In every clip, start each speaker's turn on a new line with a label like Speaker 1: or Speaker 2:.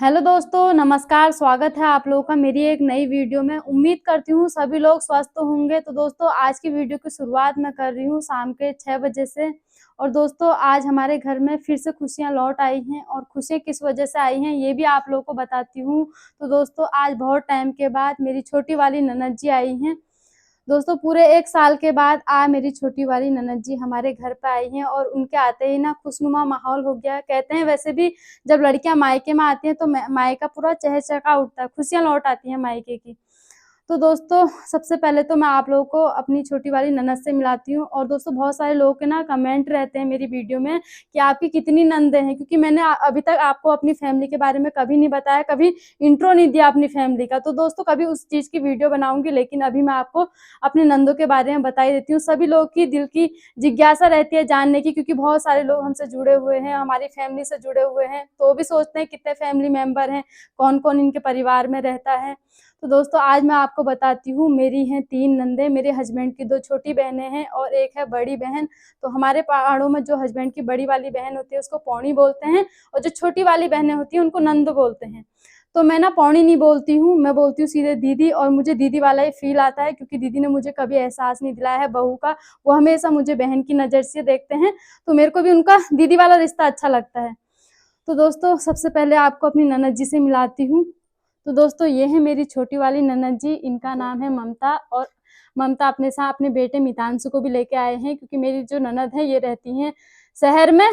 Speaker 1: Hello दोस्तों, नमस्कार। स्वागत है आप लोगों का मेरी एक नई वीडियो में। उम्मीद करती हूँ सभी लोग स्वस्थ होंगे। तो दोस्तों, आज की वीडियो की शुरुआत मैं कर रही हूँ शाम के 6 बजे से। और दोस्तों, आज हमारे घर में फिर से खुशियाँ लौट आई हैं और खुशियाँ किस वजह से आई हैं ये भी आप लोगों को बताती हूँ। तो दोस्तों, आज बहुत टाइम के बाद मेरी छोटी वाली ननद जी आई हैं। दोस्तों, पूरे 1 साल के बाद आज मेरी छोटी वाली ननद जी हमारे घर पे आई हैं और उनके आते ही ना खुशनुमा माहौल हो गया। कहते हैं वैसे भी जब लड़कियां मायके में आती हैं तो मायका पूरा चहचहा उठता है, खुशियां लौट आती हैं मायके की। तो दोस्तों, सबसे पहले तो मैं आप लोगों को अपनी छोटी वाली ननद से मिलाती हूँ। और दोस्तों, बहुत सारे लोगों के ना कमेंट रहते हैं मेरी वीडियो में कि आपकी कितनी नंदे हैं, क्योंकि मैंने अभी तक आपको अपनी फैमिली के बारे में कभी नहीं बताया, कभी इंट्रो नहीं दिया अपनी फैमिली का। तो दोस्तों, कभी उस चीज़ की वीडियो बनाऊंगी, लेकिन अभी मैं आपको अपने नंदों के बारे में बता ही देती हूँ। सभी लोग की दिल की जिज्ञासा रहती है जानने की, क्योंकि बहुत सारे लोग हमसे जुड़े हुए हैं, हमारी फैमिली से जुड़े हुए हैं, तो वो भी सोचते हैं कितने फैमिली मेंबर हैं, कौन कौन इनके परिवार में रहता है। तो दोस्तों, आज मैं आपको बताती हूँ, मेरी हैं 3 नंदे, मेरे हस्बैंड की 2 छोटी बहनें हैं और 1 है बड़ी बहन। तो हमारे पहाड़ों में जो हस्बैंड की बड़ी वाली बहन होती है उसको पौनी बोलते हैं, और जो छोटी वाली बहनें होती हैं उनको नंद बोलते हैं। तो मैं ना पौनी नहीं बोलती हूँ, मैं बोलती हूँ सीधे दीदी। और मुझे दीदी वाला ही फील आता है, क्योंकि दीदी ने मुझे कभी एहसास नहीं दिलाया है बहू का। वो हमेशा मुझे बहन की नज़र से देखते हैं, तो मेरे को भी उनका दीदी वाला रिश्ता अच्छा लगता है। तो दोस्तों, सबसे पहले आपको अपनी ननद जी से मिलाती हूँ। तो दोस्तों, ये है मेरी छोटी वाली ननद जी, इनका नाम है ममता। और ममता अपने साथ अपने बेटे मितांशु को भी लेके आए हैं, क्योंकि मेरी जो ननद है ये रहती हैं शहर में।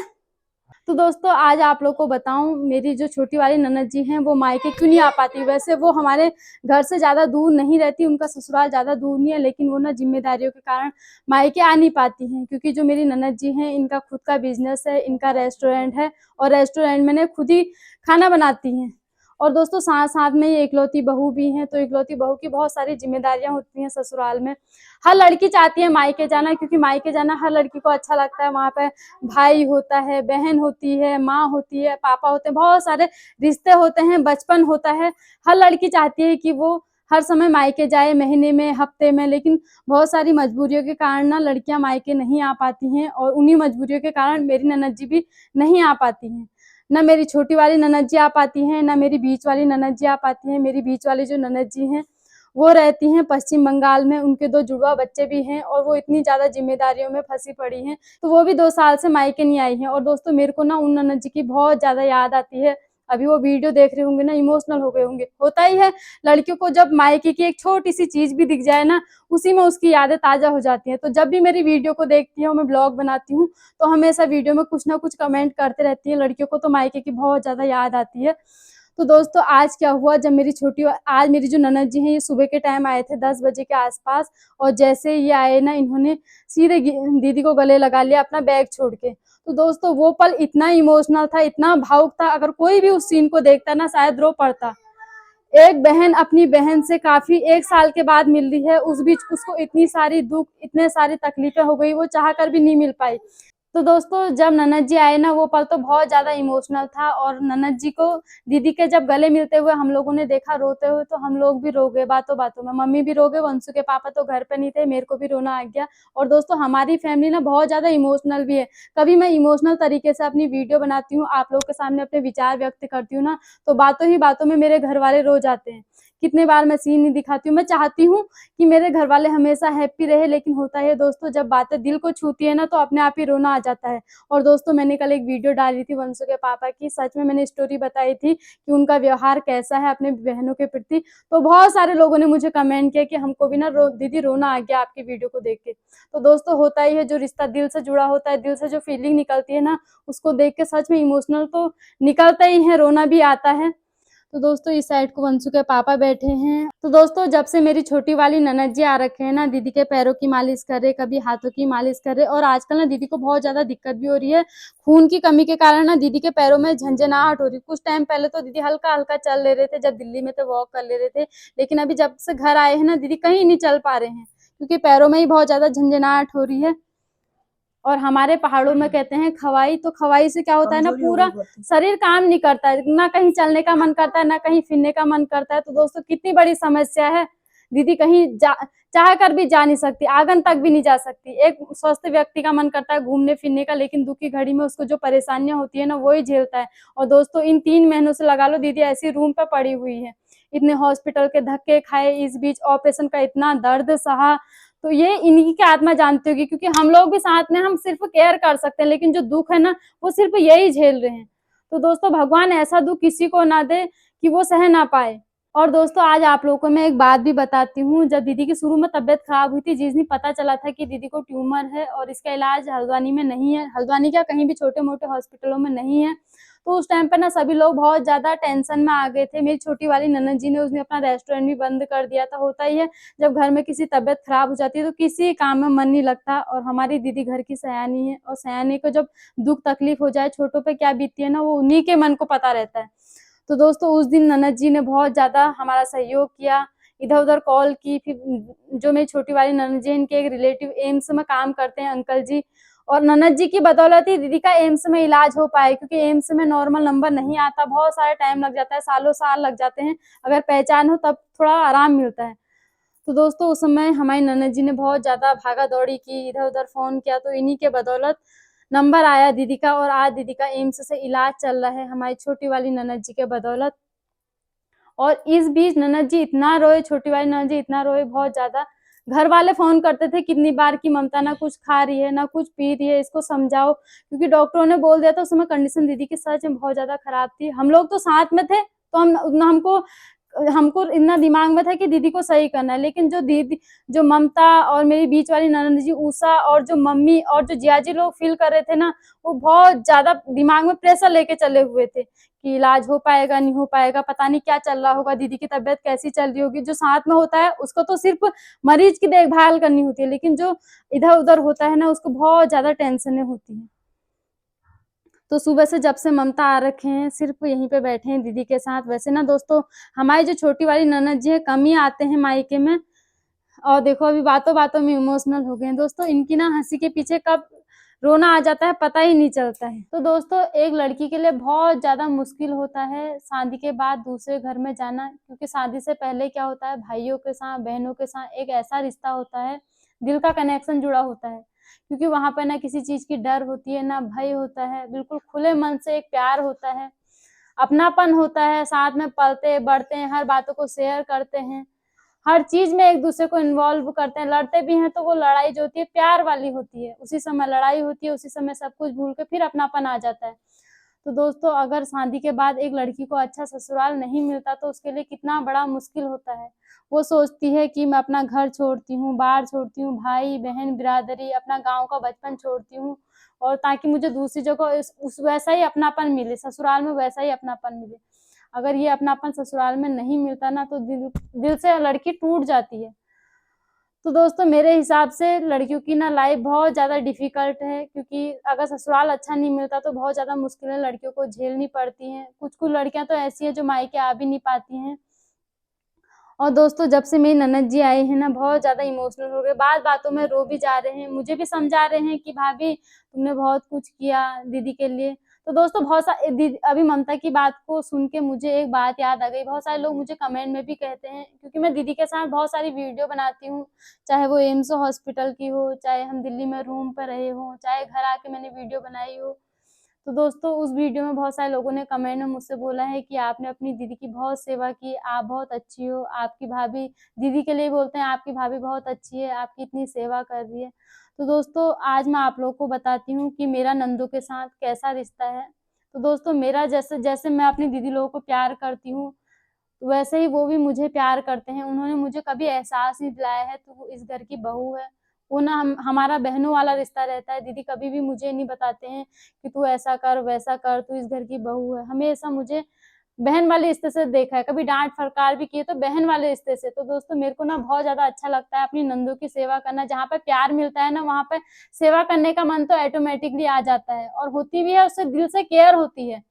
Speaker 1: तो दोस्तों, आज आप लोग को बताऊं, मेरी जो छोटी वाली ननद जी हैं वो मायके क्यों नहीं आ पाती। वैसे वो हमारे घर से ज़्यादा दूर नहीं रहती, उनका ससुराल ज़्यादा दूर नहीं है, लेकिन वो ना जिम्मेदारियों के कारण मायके आ नहीं पाती हैं। क्योंकि जो मेरी ननद जी हैं इनका खुद का बिजनेस है, इनका रेस्टोरेंट है, और रेस्टोरेंट में खुद ही खाना बनाती हैं। और दोस्तों, साथ साथ में ये इकलौती बहू भी हैं, तो इकलौती बहू की बहुत सारी जिम्मेदारियां होती हैं ससुराल में। हर लड़की चाहती है मायके जाना, क्योंकि मायके जाना हर लड़की को अच्छा लगता है। वहाँ पे भाई होता है, बहन होती है, माँ होती है, पापा होते हैं, बहुत सारे रिश्ते होते हैं, बचपन होता है। हर लड़की चाहती है कि वो हर समय मायके जाए, महीने में, हफ्ते में। लेकिन बहुत सारी मजबूरियों के कारण ना लड़कियां मायके नहीं आ पाती हैं, और उन्हीं मजबूरियों के कारण मेरी ननद जी भी नहीं आ पाती हैं। ना मेरी छोटी वाली ननद जी आ पाती हैं, ना मेरी बीच वाली ननद जी आ पाती हैं। मेरी बीच वाली जो ननद जी हैं वो रहती हैं पश्चिम बंगाल में, उनके 2 जुड़वा बच्चे भी हैं, और वो इतनी ज़्यादा जिम्मेदारियों में फंसी पड़ी हैं, तो वो भी 2 साल से मायके नहीं आई हैं। और दोस्तों, मेरे को ना उन ननद जी की बहुत ज़्यादा याद आती है। अभी वो वीडियो देख रहे होंगे ना, इमोशनल हो गए होंगे। होता ही है, लड़कियों को जब मायके की एक छोटी सी चीज़ भी दिख जाए ना, उसी में उसकी यादें ताज़ा हो जाती हैं। तो जब भी मेरी वीडियो को देखती है, मैं ब्लॉग बनाती हूँ, तो हमेशा वीडियो में कुछ ना कुछ कमेंट करते रहती हैं। लड़कियों को तो मायके की बहुत ज़्यादा याद आती है। तो दोस्तों, आज क्या हुआ, जब आज मेरी जो ननद जी हैं ये सुबह के टाइम आए थे 10 बजे के आसपास। और जैसे ये आए ना, इन्होंने सीधे दीदी को गले लगा लिया अपना बैग छोड़ के। तो दोस्तों, वो पल इतना इमोशनल था, इतना भावुक था, अगर कोई भी उस सीन को देखता ना शायद रो पड़ता। एक बहन अपनी बहन से काफी 1 साल के बाद मिल रही है, उस बीच उसको इतनी सारी दुख, इतने सारी तकलीफें हो गई, वो चाह कर भी नहीं मिल पाई। तो दोस्तों, जब ननद जी आए ना, वो पल तो बहुत ज़्यादा इमोशनल था। और ननद जी को दीदी के जब गले मिलते हुए हम लोगों ने देखा रोते हुए, तो हम लोग भी रो गए बातों बातों में। मम्मी भी रो गए, वंशु के पापा तो घर पे नहीं थे, मेरे को भी रोना आ गया। और दोस्तों, हमारी फैमिली ना बहुत ज़्यादा इमोशनल भी है। कभी मैं इमोशनल तरीके से अपनी वीडियो बनाती हूँ, आप लोगों के सामने अपने विचार व्यक्त करती हूँ ना, तो बातों ही बातों में मेरे घर वाले रो जाते हैं। कितने बार मैं सीन नहीं दिखाती हूँ, मैं चाहती हूँ कि मेरे घर वाले हमेशा हैप्पी रहे, लेकिन होता है दोस्तों, जब बातें दिल को छूती है ना, तो अपने आप ही रोना आ जाता है। और दोस्तों, मैंने कल एक वीडियो डाली थी वंशु के पापा की, सच में मैंने स्टोरी बताई थी कि उनका व्यवहार कैसा है अपने बहनों के प्रति। तो बहुत सारे लोगों ने मुझे कमेंट किया कि हमको भी ना दीदी रोना आ गया आपकी वीडियो को देख के। तो दोस्तों, होता ही है, जो रिश्ता दिल से जुड़ा होता है, दिल से जो फीलिंग निकलती है ना, उसको देख के सच में इमोशनल तो निकलता ही है, रोना भी आता है। तो दोस्तों, इस साइड को वंशु के पापा बैठे हैं। तो दोस्तों, जब से मेरी छोटी वाली ननद जी आ रखे हैं ना, दीदी के पैरों की मालिश कर रहे, कभी हाथों की मालिश कर रहे। और आजकल ना दीदी को बहुत ज्यादा दिक्कत भी हो रही है, खून की कमी के कारण ना दीदी के पैरों में झंझनाहट हो रही। कुछ टाइम पहले तो दीदी हल्का हल्का चल ले रहे थे, जब दिल्ली में तो वॉक कर ले रहे थे। लेकिन अभी जब से घर आए हैं ना, दीदी कहीं नहीं चल पा रहे हैं, क्योंकि पैरों में ही बहुत ज्यादा झंझनाहट हो रही है। और हमारे पहाड़ों में कहते हैं खवाई, तो खवाई से क्या होता है ना, पूरा शरीर काम नहीं करता है, ना कहीं चलने का मन करता है, ना कहीं फिरने का मन करता है। तो दोस्तों, कितनी बड़ी समस्या है, दीदी कहीं चाह कर भी जा नहीं सकती, आंगन तक भी नहीं जा सकती। एक स्वस्थ व्यक्ति का मन करता है घूमने फिरने का, लेकिन दुख की घड़ी में उसको जो परेशानियां होती है ना वो ही झेलता है। और दोस्तों इन 3 महीनों से लगा लो दीदी ऐसी रूम पे पड़ी हुई है, इतने हॉस्पिटल के धक्के खाए, इस बीच ऑपरेशन का इतना दर्द सहा। तो ये इन्हीं की आत्मा जानती होगी, क्योंकि हम लोग भी साथ में हम सिर्फ केयर कर सकते हैं, लेकिन जो दुख है ना वो सिर्फ यही झेल रहे हैं। तो दोस्तों भगवान ऐसा दुख किसी को ना दे कि वो सह ना पाए। और दोस्तों आज आप लोगों को मैं एक बात भी बताती हूँ, जब दीदी की शुरू में तबीयत खराब हुई थी, जिस दिन पता चला था कि दीदी को ट्यूमर है और इसका इलाज हल्द्वानी में नहीं है, हल्द्वानी क्या कहीं भी छोटे मोटे हॉस्पिटलों में नहीं है, तो उस टाइम पे ना सभी लोग बहुत ज्यादा टेंशन में आ गए थे। मेरी छोटी वाली ननद जी ने उसने अपना रेस्टोरेंट भी बंद कर दिया था। होता ही है जब घर में किसी तबीयत खराब हो जाती है तो किसी काम में मन नहीं लगता, और हमारी दीदी घर की सयानी है, और सयानी को जब दुख तकलीफ हो जाए छोटों पे क्या बीतती है ना वो उन्हीं के मन को पता रहता है। तो दोस्तों उस दिन ननद जी ने बहुत ज्यादा हमारा सहयोग किया, इधर उधर कॉल की। फिर जो मेरी छोटी वाली ननद जी इनके एक रिलेटिव एम्स में काम करते हैं अंकल जी, और ननद जी की बदौलत ही दीदी का एम्स में इलाज हो पाए, क्योंकि एम्स में नॉर्मल नंबर नहीं आता, बहुत सारा टाइम लग जाता है, सालों साल लग जाते हैं, अगर पहचान हो तब थोड़ा आराम मिलता है। तो दोस्तों उस समय हमारी ननद जी ने बहुत ज्यादा भागा दौड़ी की, इधर उधर फोन किया, तो इन्हीं के बदौलत नंबर आया दीदी का, और आज दीदी का एम्स से इलाज चल रहा है हमारी छोटी वाली ननद जी के बदौलत। और इस बीच ननद जी इतना रोए, छोटी वाली ननद जी इतना रोए बहुत ज्यादा, घर वाले फोन करते थे कितनी बार कि ममता ना कुछ खा रही है ना कुछ पी रही है, इसको समझाओ, क्योंकि डॉक्टरों ने बोल दिया था उस समय कंडीशन दीदी की सच में बहुत ज्यादा खराब थी। हम लोग तो साथ में थे तो हमको हमको इतना दिमाग में था कि दीदी को सही करना है, लेकिन जो दीदी जो ममता और मेरी बीच वाली ननद जी उषा और जो मम्मी और जो जियाजी लोग फील कर रहे थे ना, वो बहुत ज्यादा दिमाग में प्रेशर लेके चले हुए थे कि इलाज हो पाएगा नहीं हो पाएगा, पता नहीं क्या चल रहा होगा, दीदी की तबीयत कैसी चल रही होगी। जो साथ में होता है उसको तो सिर्फ मरीज की देखभाल करनी होती है, लेकिन जो इधर उधर होता है ना उसको बहुत ज्यादा टेंशनें होती है। तो सुबह से जब से ममता आ रखे हैं सिर्फ यहीं पे बैठे हैं दीदी के साथ। वैसे ना दोस्तों हमारी जो छोटी वाली ननद जी है कम ही आते हैं मायके में, और देखो अभी बातों बातों में इमोशनल हो गए हैं। दोस्तों इनकी ना हंसी के पीछे कब रोना आ जाता है पता ही नहीं चलता है। तो दोस्तों एक लड़की के लिए बहुत ज्यादा मुश्किल होता है शादी के बाद दूसरे घर में जाना, क्योंकि शादी से पहले क्या होता है भाइयों के साथ बहनों के साथ एक ऐसा रिश्ता होता है, दिल का कनेक्शन जुड़ा होता है, क्योंकि वहां पर ना किसी चीज की डर होती है ना भय होता है, बिल्कुल खुले मन से एक प्यार होता है, अपनापन होता है, साथ में पलते बढ़ते हैं, हर बातों को शेयर करते हैं, हर चीज में एक दूसरे को इन्वॉल्व करते हैं। लड़ते भी हैं तो वो लड़ाई जो होती है प्यार वाली होती है, उसी समय लड़ाई होती है, उसी समय सब कुछ भूल के फिर अपनापन आ जाता है। तो दोस्तों अगर शादी के बाद एक लड़की को अच्छा ससुराल नहीं मिलता तो उसके लिए कितना बड़ा मुश्किल होता है। वो सोचती है कि मैं अपना घर छोड़ती हूँ, बाहर छोड़ती हूँ, भाई बहन बिरादरी, अपना गांव का बचपन छोड़ती हूँ, और ताकि मुझे दूसरी जगह उस वैसा ही अपनापन मिले, ससुराल में वैसा ही अपनापन मिले। अगर ये अपनापन ससुराल में नहीं मिलता ना तो दिल से लड़की टूट जाती है। तो दोस्तों मेरे हिसाब से लड़कियों की ना लाइफ बहुत ज़्यादा डिफ़िकल्ट है, क्योंकि अगर ससुराल अच्छा नहीं मिलता तो बहुत ज़्यादा मुश्किलें लड़कियों को झेलनी पड़ती हैं। कुछ-कुछ लड़कियाँ तो ऐसी हैं जो मायके आ भी नहीं पाती हैं। और दोस्तों जब से मेरी ननद जी आई हैं ना बहुत ज़्यादा इमोशनल हो गए, बात-बातों में रो भी जा रहे हैं, मुझे भी समझा रहे हैं कि भाभी तुमने बहुत कुछ किया दीदी के लिए। तो दोस्तों बहुत सा दीदी अभी ममता की बात को सुन के मुझे एक बात याद आ गई, बहुत सारे लोग मुझे कमेंट में भी कहते हैं, क्योंकि मैं दीदी के साथ बहुत सारी वीडियो बनाती हूँ, चाहे वो एम्स हॉस्पिटल की हो, चाहे हम दिल्ली में रूम पर रहे हों, चाहे घर आके मैंने वीडियो बनाई हो। तो दोस्तों उस वीडियो में बहुत सारे लोगों ने कमेंट में मुझसे बोला है कि आपने अपनी दीदी की बहुत सेवा की, आप बहुत अच्छी हो, आपकी भाभी दीदी के लिए बोलते हैं आपकी भाभी बहुत अच्छी है, आपकी इतनी सेवा कर रही है। तो दोस्तों आज मैं आप लोगों को बताती हूँ कि मेरा नंदू के साथ कैसा रिश्ता है। तो दोस्तों मेरा जैसे जैसे मैं अपनी दीदी लोगों को प्यार करती हूँ वैसे ही वो भी मुझे प्यार करते हैं। उन्होंने मुझे कभी एहसास नहीं दिलाया है तो वो इस घर की बहू है। वो ना हमारा बहनों वाला रिश्ता रहता है। दीदी कभी भी मुझे नहीं बताते हैं कि तू ऐसा कर, वैसा कर, तू इस घर की बहू है। हमेशा मुझे बहन वाले रिश्ते से देखा है, कभी डाँट फटकार भी की है तो बहन वाले रिश्ते से। तो दोस्तों मेरे को ना बहुत ज़्यादा अच्छा लगता है अपनी नंदों की सेवा करना। जहाँ पे प्यार मिलता है ना वहाँ पे सेवा करने का मन तो ऑटोमेटिकली आ जाता है, और होती भी है, उससे दिल से केयर होती है।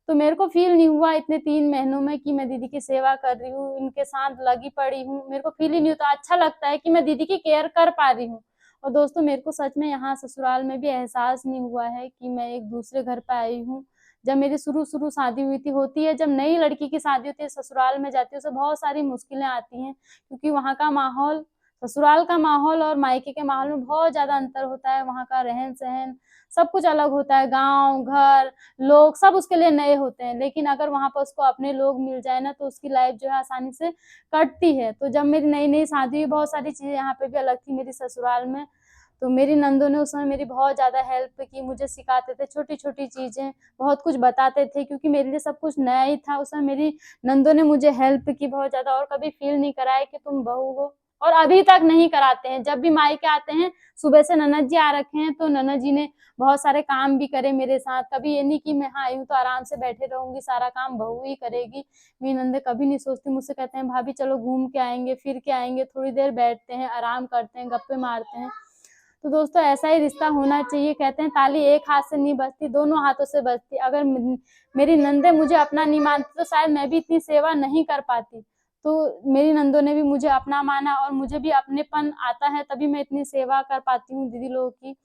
Speaker 1: तो मेरे को फ़ील नहीं हुआ इतने 3 महीनों में कि मैं दीदी की सेवा कर रही हूँ, इनके साथ लगी पड़ी हूँ, मेरे को फ़ील ही नहीं होता। अच्छा लगता है कि मैं दीदी की केयर कर पा रही हूँ। और दोस्तों मेरे को सच में यहाँ ससुराल में भी एहसास नहीं हुआ है कि मैं एक दूसरे घर पे आई हूँ, जब मेरी शुरू शादी हुई थी, होती है जब नई लड़की की शादी होती है, ससुराल में जाती है, उसे बहुत सारी मुश्किलें आती हैं, क्योंकि वहाँ का माहौल, ससुराल का माहौल और मायके के माहौल में बहुत ज़्यादा अंतर होता है। वहाँ का रहन-सहन सब कुछ अलग होता है, गाँव, घर, लोग सब उसके लिए नए होते हैं। लेकिन अगर वहाँ पर उसको अपने लोग मिल जाए ना, तो उसकी लाइफ़ जो है आसानी से कटती है। तो जब मेरी नई-नई शादी हुई, बहुत सारी चीज़ें यहाँ पे भी अलग थी मेरी ससुराल में। तो मेरी नंदों ने उस समय मेरी बहुत ज़्यादा हेल्प की, मुझे सिखाते थे छोटी-छोटी चीज़ें, बहुत कुछ बताते थे, क्योंकि मेरे लिए सब कुछ नया ही था। उस समय मेरी नंदों ने मुझे हेल्प की बहुत ज़्यादा, और कभी फ़ील नहीं कराया कि तुम बहू हो, और अभी तक नहीं कराते हैं। जब भी मायके आते हैं, सुबह से ननद जी आ रखे हैं, तो ननद जी ने बहुत सारे काम भी करे मेरे साथ। कभी ये नहीं कि मैं हाँ आई हूँ तो आराम से बैठे रहूँगी, सारा काम बहू ही करेगी। मेरी ननदें कभी नहीं सोचती, मुझसे कहते हैं भाभी चलो घूम के आएँगे, फिर के आएँगे, थोड़ी देर बैठते हैं, आराम करते हैं, गप्पे मारते हैं। तो दोस्तों ऐसा ही रिश्ता होना चाहिए। कहते हैं ताली एक हाथ से नहीं बजती, दोनों हाथों से बजती। अगर मेरी नंदे मुझे अपना नहीं मानती, तो शायद मैं भी इतनी सेवा नहीं कर पाती। तो मेरी नंदों ने भी मुझे अपना माना, और मुझे भी अपनेपन आता है, तभी मैं इतनी सेवा कर पाती हूँ दीदी लोगों की।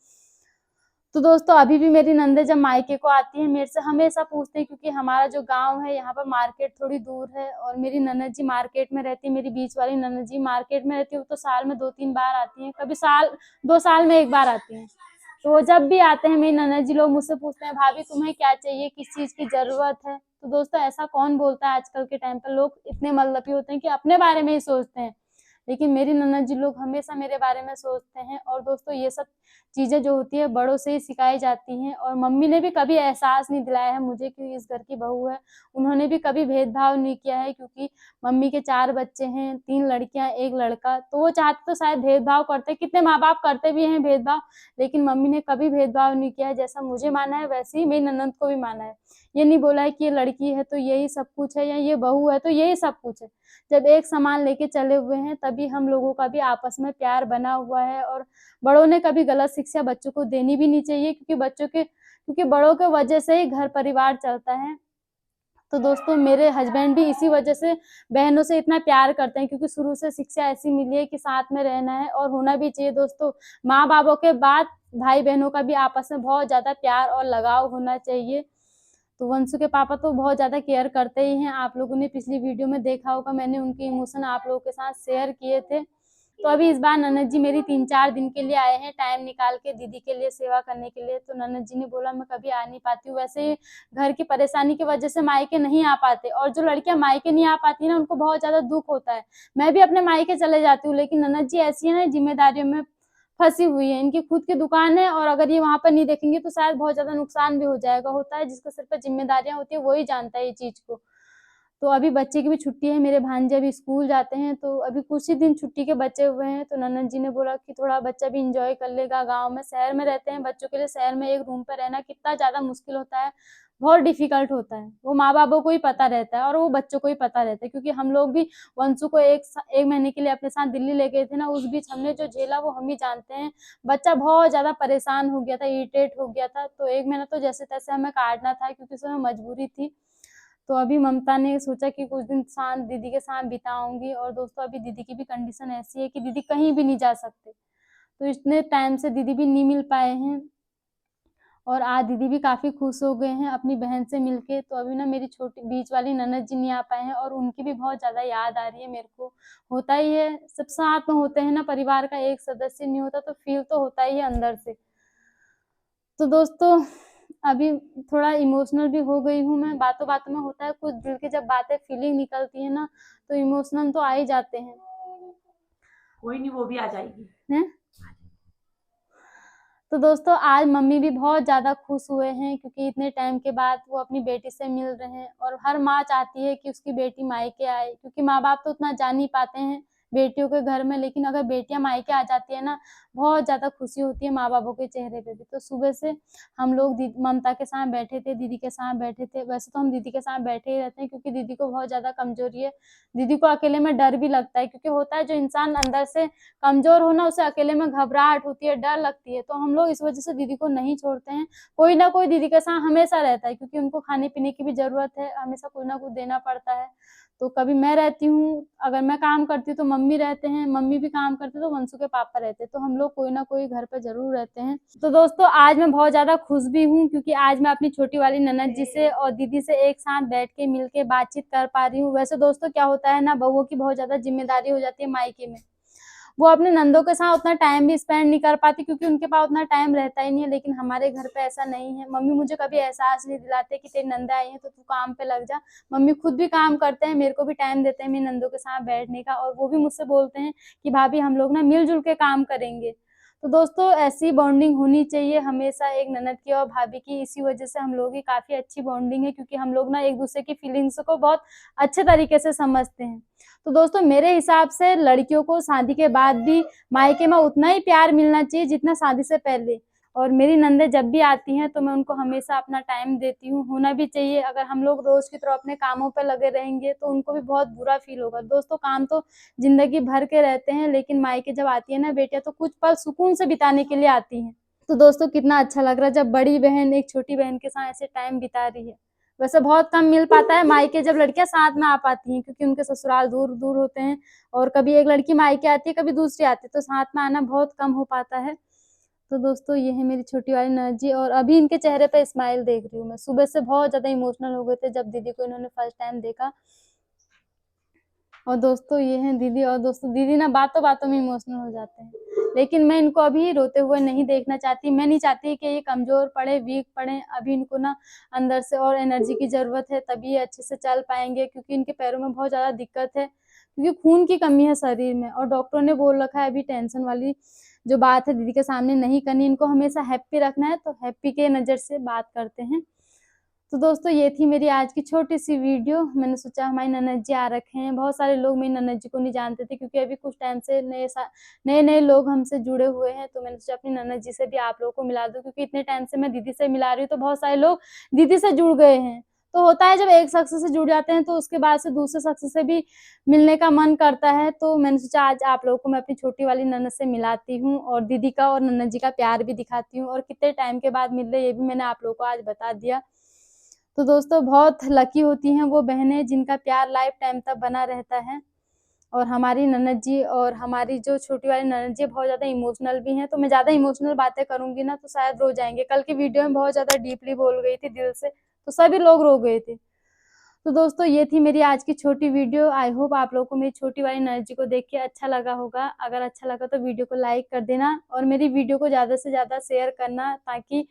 Speaker 1: तो दोस्तों अभी भी मेरी नंदे जब मायके को आती हैं, मेरे से हमेशा पूछते हैं, क्योंकि हमारा जो गाँव है यहाँ पर मार्केट थोड़ी दूर है, और मेरी ननद जी मार्केट में रहती है, मेरी बीच वाली ननद जी मार्केट में रहती है। वो तो साल में 2-3 बार आती हैं, कभी 2 साल में 1 बार आती हैं। तो वो जब भी आते हैं मेरी ननद जी लोग मुझसे पूछते हैं, भाभी तुम्हें क्या चाहिए, किस चीज़ की ज़रूरत है? तो दोस्तों ऐसा कौन बोलता है, आजकल के टाइम पे लोग इतने मतलबी होते हैं कि अपने बारे में ही सोचते हैं। लेकिन मेरी ननद जी लोग हमेशा मेरे बारे में सोचते हैं। और दोस्तों ये सब चीज़ें जो होती है बड़ों से ही सिखाई जाती हैं, और मम्मी ने भी कभी एहसास नहीं दिलाया है मुझे कि इस घर की बहू है। उन्होंने भी कभी भेदभाव नहीं किया है, क्योंकि मम्मी के 4 बच्चे हैं, 3 लड़कियाँ, 1 लड़का। तो वो चाहते तो शायद भेदभाव करते, कितने माँ-बाप करते भी हैं भेदभाव, लेकिन मम्मी ने कभी भेदभाव नहीं किया है। जैसा मुझे माना है वैसे ही मेरी ननद को भी माना है। ये नहीं बोला है कि ये लड़की है तो यही सब कुछ है, या ये बहू है तो यही सब कुछ है। जब एक समान लेके चले हुए हैं, तभी हम लोगों का भी आपस में प्यार बना हुआ है। और बड़ों ने कभी गलत शिक्षा बच्चों को देनी भी नहीं चाहिए, क्योंकि बड़ों के वजह से ही घर परिवार चलता है। तो दोस्तों मेरे हस्बैंड भी इसी वजह से बहनों से इतना प्यार करते हैं, क्योंकि शुरू से शिक्षा ऐसी मिली है कि साथ में रहना है, और होना भी चाहिए दोस्तों। माँ-बापों के बाद भाई-बहनों का भी आपस में बहुत ज़्यादा प्यार और लगाव होना चाहिए। तो वंशु के पापा तो बहुत ज़्यादा केयर करते ही हैं। आप लोगों ने पिछली वीडियो में देखा होगा, मैंने उनके इमोशन आप लोगों के साथ शेयर किए थे। तो अभी इस बार ननद जी मेरी 3-4 दिन के लिए आए हैं, टाइम निकाल के दीदी के लिए सेवा करने के लिए। तो ननद जी ने बोला मैं कभी आ नहीं पाती हूँ, वैसे घर की परेशानी की वजह से मायके नहीं आ पाते, और जो लड़कियां मायके नहीं आ पाती ना, उनको बहुत ज़्यादा दुःख होता है। मैं भी अपने मायके चले जाती हूँ, लेकिन ननद जी ऐसी है ना, ज़िम्मेदारियों में फँसी हुई है। इनकी खुद की दुकान है, और अगर ये वहाँ पर नहीं देखेंगी तो शायद बहुत ज़्यादा नुकसान भी हो जाएगा। होता है जिसके सिर पे ज़िम्मेदारियाँ होती है, वो ही जानता है ये चीज़ को। तो अभी बच्चे की भी छुट्टी है, मेरे भांजे अभी स्कूल जाते हैं, तो अभी कुछ ही दिन छुट्टी के बचे हुए हैं। तो ननद जी ने बोला कि थोड़ा बच्चा भी एन्जॉय कर लेगा। गाँव में, शहर में रहते हैं, बच्चों के लिए शहर में एक रूम पे रहना कितना ज़्यादा मुश्किल होता है, बहुत डिफ़िकल्ट होता है। वो माँ-बापों को ही पता रहता है, और वो बच्चों को ही पता रहता है, क्योंकि हम लोग भी वंशु को 1 महीने के लिए अपने साथ दिल्ली ले गए थे ना, उस बीच हमने जो झेला वो हम ही जानते हैं। बच्चा बहुत ज़्यादा परेशान हो गया था, इरिटेट हो गया था, तो 1 महीना तो जैसे-तैसे हमें काटना था, क्योंकि उस समय मजबूरी थी। तो अभी ममता ने सोचा कि कुछ दिन साथ दीदी के साथ बिताऊँगी, और दोस्तों अभी दीदी की भी कंडीशन ऐसी है कि दीदी कहीं भी नहीं जा सकते। तो इतने टाइम से दीदी भी नहीं मिल पाए हैं, और आज दीदी भी काफ़ी खुश हो गए हैं अपनी बहन से मिलके। तो अभी ना मेरी छोटी बीच वाली ननद जी नहीं आ पाए हैं, और उनकी भी बहुत ज़्यादा याद आ रही है मेरे को। होता ही है, सब साथ में होते हैं ना, परिवार का एक सदस्य नहीं होता तो फ़ील तो होता ही है अंदर से। तो दोस्तों अभी थोड़ा इमोशनल भी हो गई हूँ मैं, बातों-बातों में होता है कुछ, दिल की जब बातें फीलिंग निकलती है ना, तो इमोशनल तो आ ही जाते हैं।
Speaker 2: कोई नहीं, वो भी आ जाएगी।
Speaker 1: हैं? तो दोस्तों आज मम्मी भी बहुत ज़्यादा खुश हुए हैं, क्योंकि इतने टाइम के बाद वो अपनी बेटी से मिल रहे हैं, और हर माँ चाहती है कि उसकी बेटी मायके आए, क्योंकि माँ-बाप तो उतना जा नहीं पाते हैं बेटियों के घर में, लेकिन अगर बेटियाँ मायके आ जाती है ना, बहुत ज़्यादा खुशी होती है माँ-बापों के चेहरे पे भी। तो सुबह से हम लोग ममता के साथ बैठे थे, दीदी के साथ बैठे थे। वैसे तो हम दीदी के साथ बैठे ही रहते हैं, क्योंकि दीदी को बहुत ज़्यादा कमज़ोरी है। दीदी को अकेले में डर भी लगता है, क्योंकि होता है जो इंसान अंदर से कमज़ोर हो ना, उसे अकेले में घबराहट होती है, डर लगती है। तो हम लोग इस वज़ह से दीदी को नहीं छोड़ते हैं। कोई ना कोई दीदी के साथ हमेशा रहता है, क्योंकि उनको खाने-पीने की भी ज़रूरत है, हमेशा कुछ ना कुछ देना पड़ता है। तो कभी मैं रहती हूँ, अगर मैं काम करती हूँ तो मम्मी रहते हैं, मम्मी भी काम करते हैं तो वंशु के पापा रहते हैं, तो हम लोग कोई ना कोई घर पे ज़रूर रहते हैं। तो दोस्तों आज मैं बहुत ज़्यादा खुश भी हूँ क्योंकि आज मैं अपनी छोटी वाली ननद जी से और दीदी से एक साथ बैठ के मिल के बातचीत कर पा रही हूँ। वैसे दोस्तों क्या होता है ना, बहुओं की बहुत ज़्यादा ज़िम्मेदारी हो जाती है मायके में। वो अपने नंदों के साथ उतना टाइम भी स्पेंड नहीं कर पाती क्योंकि उनके पास उतना टाइम रहता ही नहीं है, लेकिन हमारे घर पे ऐसा नहीं है। मम्मी मुझे कभी एहसास नहीं दिलाते कि तेरी नंदा आई है तो तू काम पे लग जा। मम्मी खुद भी काम करते हैं, मेरे को भी टाइम देते हैं मेरी नंदों के साथ बैठने का, और वो भी मुझसे बोलते हैं कि भाभी हम लोग ना मिलजुल के काम करेंगे। तो दोस्तों ऐसी बॉन्डिंग होनी चाहिए हमेशा एक ननद की और भाभी की। इसी वजह से हम लोगों की काफ़ी अच्छी बॉन्डिंग है क्योंकि हम लोग ना एक दूसरे की फीलिंग्स को बहुत अच्छे तरीके से समझते हैं। तो दोस्तों मेरे हिसाब से लड़कियों को शादी के बाद भी मायके में उतना ही प्यार मिलना चाहिए जितना शादी से पहले। और मेरी नंदें जब भी आती हैं तो मैं उनको हमेशा अपना टाइम देती हूँ, होना भी चाहिए। अगर हम लोग रोज की तरह अपने कामों पे लगे रहेंगे तो उनको भी बहुत बुरा फील होगा। दोस्तों काम तो जिंदगी भर के रहते हैं, लेकिन मायके जब आती है ना बेटियां तो कुछ पल सुकून से बिताने के लिए आती हैं। तो दोस्तों कितना अच्छा लग रहा है जब बड़ी बहन एक छोटी बहन के साथ ऐसे टाइम बिता रही है। वैसे बहुत कम मिल पाता है मायके जब लड़कियां साथ में आ पाती हैं क्योंकि उनके ससुराल दूर दूर होते हैं, और कभी एक लड़की मायके आती है कभी दूसरी आती है, तो साथ में आना बहुत कम हो पाता है। तो दोस्तों ये है मेरी छोटी वाली ननद जी, और अभी इनके चेहरे पे स्माइल देख रही हूँ मैं। सुबह से बहुत ज्यादा इमोशनल हो गए थे जब दीदी को इन्होंने फर्स्ट टाइम देखा। और दोस्तों ये हैं दीदी, और दोस्तों दीदी ना बातों बातों में इमोशनल हो जाते हैं, लेकिन मैं इनको अभी रोते हुए नहीं देखना चाहती। मैं नहीं चाहती कि ये कमजोर पड़े, वीक पड़े। अभी इनको ना अंदर से और एनर्जी की जरूरत है, तभी ये अच्छे से चल पाएंगे क्योंकि इनके पैरों में बहुत ज्यादा दिक्कत है क्योंकि खून की कमी है शरीर में। और डॉक्टरों ने बोल रखा है अभी टेंशन वाली जो बात है दीदी के सामने नहीं करनी, इनको हमेशा हैप्पी रखना है, तो हैप्पी के नज़र से बात करते हैं। तो दोस्तों ये थी मेरी आज की छोटी सी वीडियो। मैंने सोचा हमारी ननद जी आ रखे हैं, बहुत सारे लोग मेरी ननद जी को नहीं जानते थे क्योंकि अभी कुछ टाइम से नए नए लोग हमसे जुड़े हुए हैं, तो मैंने सोचा अपनी ननद जी से भी आप लोगों को मिला दूं क्योंकि इतने टाइम से मैं दीदी से मिला रही हूँ तो बहुत सारे लोग दीदी से जुड़ गए हैं। तो होता है जब एक शख्स से जुड़ जाते हैं तो उसके बाद से दूसरे शख्स से भी मिलने का मन करता है, तो मैंने सोचा आज आप लोगों को मैं अपनी छोटी वाली ननद से मिलाती हूँ और दीदी का और ननद जी का प्यार भी दिखाती हूँ, और कितने टाइम के बाद मिल रहे ये भी मैंने आप लोगों को आज बता दिया। तो दोस्तों बहुत लकी होती हैं वो बहनें जिनका प्यार लाइफ टाइम तक बना रहता है। और हमारी ननद जी और हमारी जो छोटी वाली ननद जी बहुत ज़्यादा इमोशनल भी हैं, तो मैं ज़्यादा इमोशनल बातें करूँगी ना तो शायद रो जाएंगे। कल की वीडियो में बहुत ज़्यादा डीपली बोल गई थी दिल से, तो सभी लोग रो गए थे। तो दोस्तों ये थी मेरी आज की छोटी वीडियो। आई होप आप लोगों को मेरी छोटी वाली ननद जी को देख के अच्छा लगा होगा। अगर अच्छा लगा तो वीडियो को लाइक कर देना और मेरी वीडियो को ज़्यादा से ज़्यादा शेयर करना ताकि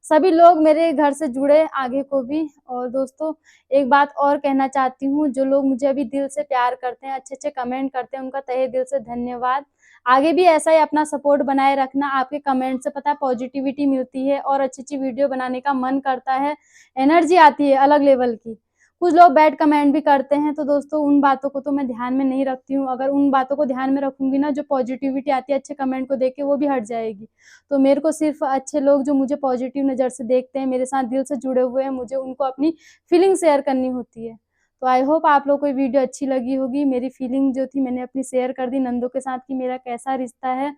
Speaker 1: सभी लोग मेरे घर से जुड़े आगे को भी। और दोस्तों एक बात और कहना चाहती हूँ, जो लोग मुझे अभी दिल से प्यार करते हैं, अच्छे अच्छे कमेंट करते हैं, उनका तहे दिल से धन्यवाद। आगे भी ऐसा ही अपना सपोर्ट बनाए रखना। आपके कमेंट से पता है पॉजिटिविटी मिलती है और अच्छी अच्छी वीडियो बनाने का मन करता है, एनर्जी आती है अलग लेवल की। कुछ लोग बैड कमेंट भी करते हैं, तो दोस्तों उन बातों को तो मैं ध्यान में नहीं रखती हूँ। अगर उन बातों को ध्यान में रखूंगी ना, जो पॉजिटिविटी आती है अच्छे कमेंट को देख के वो भी हट जाएगी। तो मेरे को सिर्फ अच्छे लोग जो मुझे पॉजिटिव नज़र से देखते हैं, मेरे साथ दिल से जुड़े हुए हैं, मुझे उनको अपनी फीलिंग शेयर करनी होती है। तो आई होप आप लोग को ये वीडियो अच्छी लगी होगी। मेरी फीलिंग जो थी मैंने अपनी शेयर कर दी नंदों के साथ कि मेरा कैसा रिश्ता है।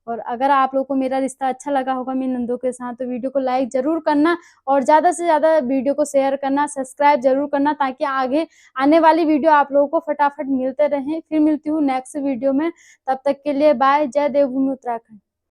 Speaker 1: और अगर आप लोग को मेरा रिश्ता अच्छा लगा होगा मेरी नंदों के साथ तो वीडियो को लाइक ज़रूर करना और ज़्यादा से ज़्यादा वीडियो को शेयर करना, सब्सक्राइब ज़रूर करना ताकि आगे आने वाली वीडियो आप लोगों को फटाफट मिलते रहें। फिर मिलती हूँ नेक्स्ट वीडियो में, तब तक के लिए बाय। जय देवभूमि उत्तराखंड।